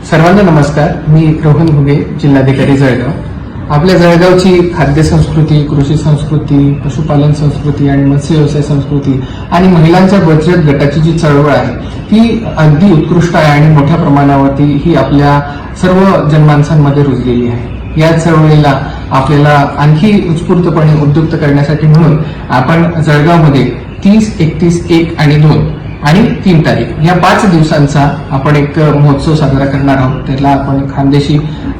सर्वांना नमस्कार. मी रोहन घुगे, जिल्हाधिकारी जळगाव. आपल्या जळगावची खाद्य संस्कृती, कृषी संस्कृती, पशुपालन संस्कृती आणि मत्स्य व्यवसाय संस्कृती आणि महिलांच्या बचत गटाची जी चळवळ आहे ती अगदी उत्कृष्ट आहे आणि मोठ्या प्रमाणावरती ही आपल्या सर्व जनमानसांमध्ये रुजलेली आहे. या चळवळीला आपल्याला आणखी उत्स्फूर्तपणे उद्युक्त करण्यासाठी म्हणून आपण जळगावमध्ये 30, 31, 1 आणि 2 आणि 3 तारीख या 5 दिवसांचा आपण एक महोत्सव साजरा करणार आहोत. त्याला आपण खानदेशी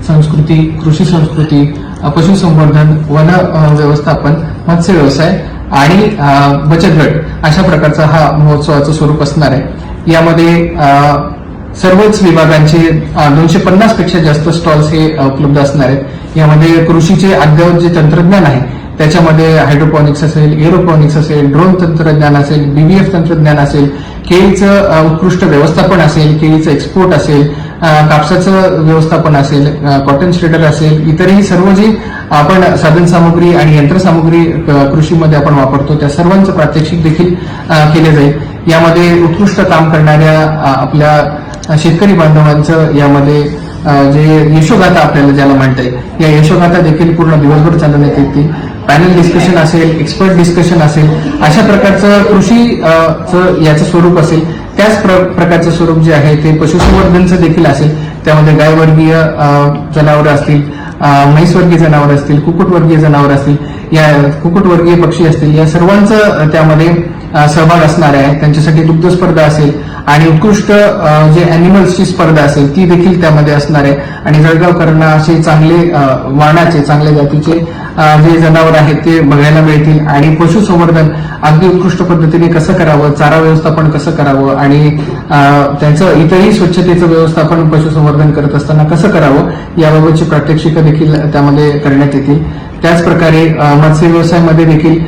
संस्कृती, कृषी संस्कृती, पशुसंवर्धन, वन व्यवस्थापन, मत्स्य व्यवसाय आणि बचत गट अशा प्रकारचा हा महोत्सवाचं स्वरूप असणार आहे. यामध्ये सर्वच विभागांचे 250 पेक्षा जास्त स्टॉल्स हे उपलब्ध असणार आहेत. यामध्ये कृषीचे अद्ययावत जे तंत्रज्ञान आहे त्याच्यामध्ये हायड्रोपॉनिक्स असेल, एरोपॉनिक्स असेल, ड्रोन तंत्रज्ञान असेल, बीबीएफ तंत्रज्ञान असेल, केळीचं उत्कृष्ट व्यवस्थापन असेल, केळीचं एक्सपोर्ट असेल, कापसाचं व्यवस्थापन असेल, कॉटन श्रेडर असेल, इतरही सर्व जे आपण साधनसामुग्री आणि यंत्रसामुग्री कृषीमध्ये आपण वापरतो त्या सर्वांचं प्रात्यक्षिक देखील केले जाईल. यामध्ये उत्कृष्ट काम करणाऱ्या आपल्या शेतकरी बांधवांचं यामध्ये जे यशोगाथा आपल्याला ज्याला म्हणता येईल या यशोगाथा देखील पूर्ण दिवसभर चालवण्यात येतील. पॅनल डिस्कशन असेल, एक्सपर्ट डिस्कशन असेल, अशा प्रकारचं कृषीचं याचं स्वरूप असेल. त्याच प्रकारचं स्वरूप जे आहे ते पशुसंवर्धनचं देखील असेल. त्यामध्ये गायवर्गीय जनावरं असतील, म्हैसवर्गीय जनावरं असतील, कुक्कुटवर्गीय जनावरं असतील, या कुक्कुटवर्गीय पक्षी असतील, या सर्वांचं त्यामध्ये सहभाग असणार आहे. त्यांच्यासाठी दुग्ध स्पर्धा असेल आणि उत्कृष्ट जे अॅनिमल्सची स्पर्धा असेल ती देखील त्यामध्ये असणार आहे. आणि जळगावकरांना असे चांगले वाणाचे, चांगल्या जातीचे जे जनावर आहेत ते बघायला मिळतील. आणि पशुसंवर्धन अगदी उत्कृष्ट पद्धतीने कसं करावं, चारा व्यवस्थापन कसं करावं आणि त्यांचं इतरही स्वच्छतेचं व्यवस्थापन पशुसंवर्धन करत असताना कसं करावं याबाबतची प्रात्यक्षिकं देखील त्यामध्ये करण्यात येतील. त्याचप्रकारे मत्स्य व्यवसायामध्ये देखील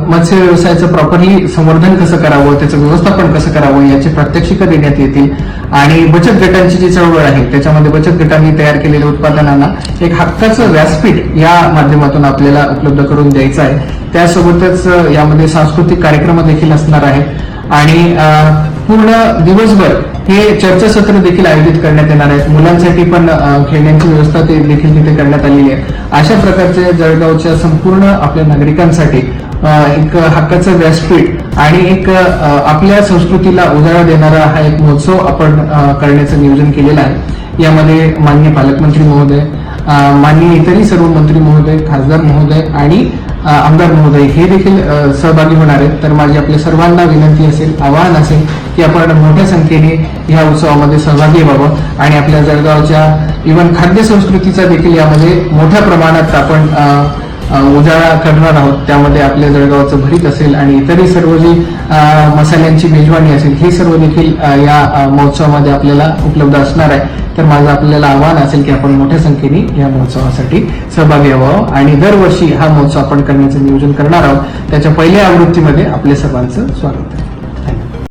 मत्स्य व्यवसायाचं प्रॉपरली संवर्धन कसं करावं, त्याचं व्यवस्थापन कसं करावं याची प्रात्यक्षिकं देण्यात येतील. आणि बचत गटांची जी चळवळ आहे त्याच्यामध्ये बचत गटांनी तयार केलेल्या उत्पादनांना एक हक्काचं व्यासपीठ या माध्यमातून आपल्याला उपलब्ध करून द्यायचं आहे. त्यासोबतच यामध्ये सांस्कृतिक कार्यक्रम देखील असणार आहेत आणि पूर्ण दिवसभर हे चर्चासत्र देखील आयोजित करण्यात येणार आहेत. मुलांसाठी पण खेळण्यांची व्यवस्था ते देखील तिथे करण्यात आलेली आहे. अशा प्रकारचे जळगावच्या संपूर्ण आपल्या नागरिकांसाठी एक हक्काचं व्यासपीठ आणि एक आपल्या संस्कृतीला उजाळा देणारा हा एक महोत्सव आपण करण्याचं नियोजन केलेलं आहे. यामध्ये माननीय पालकमंत्री महोदय, माननीय इतरही सर्व मंत्री महोदय, खासदार महोदय आणि आमदार महोदय हे देखील सहभागी होणार आहेत. तर माझी आपल्या सर्वांना विनंती असेल, आवाहन असेल की आपण मोठ्या संख्येने ह्या उत्सवामध्ये सहभागी व्हावं आणि आपल्या जळगावच्या इव्हन खाद्य संस्कृतीचा देखील यामध्ये मोठ्या प्रमाणात आपण उजाळा करणार आहोत. त्यामध्ये आपल्या जळगावचं भरीत असेल आणि इतरही सर्व जी मसाल्यांची मेजवानी असेल हे सर्व देखील या महोत्सवामध्ये आपल्याला उपलब्ध असणार आहे. तर माझं आपल्याला आवाहन असेल की आपण मोठ्या संख्येने या महोत्सवासाठी सहभागी व्हावं आणि दरवर्षी हा महोत्सव आपण करण्याचं नियोजन करणार आहोत. त्याच्या पहिल्या आवृत्तीमध्ये आपल्या सर्वांचं स्वागत.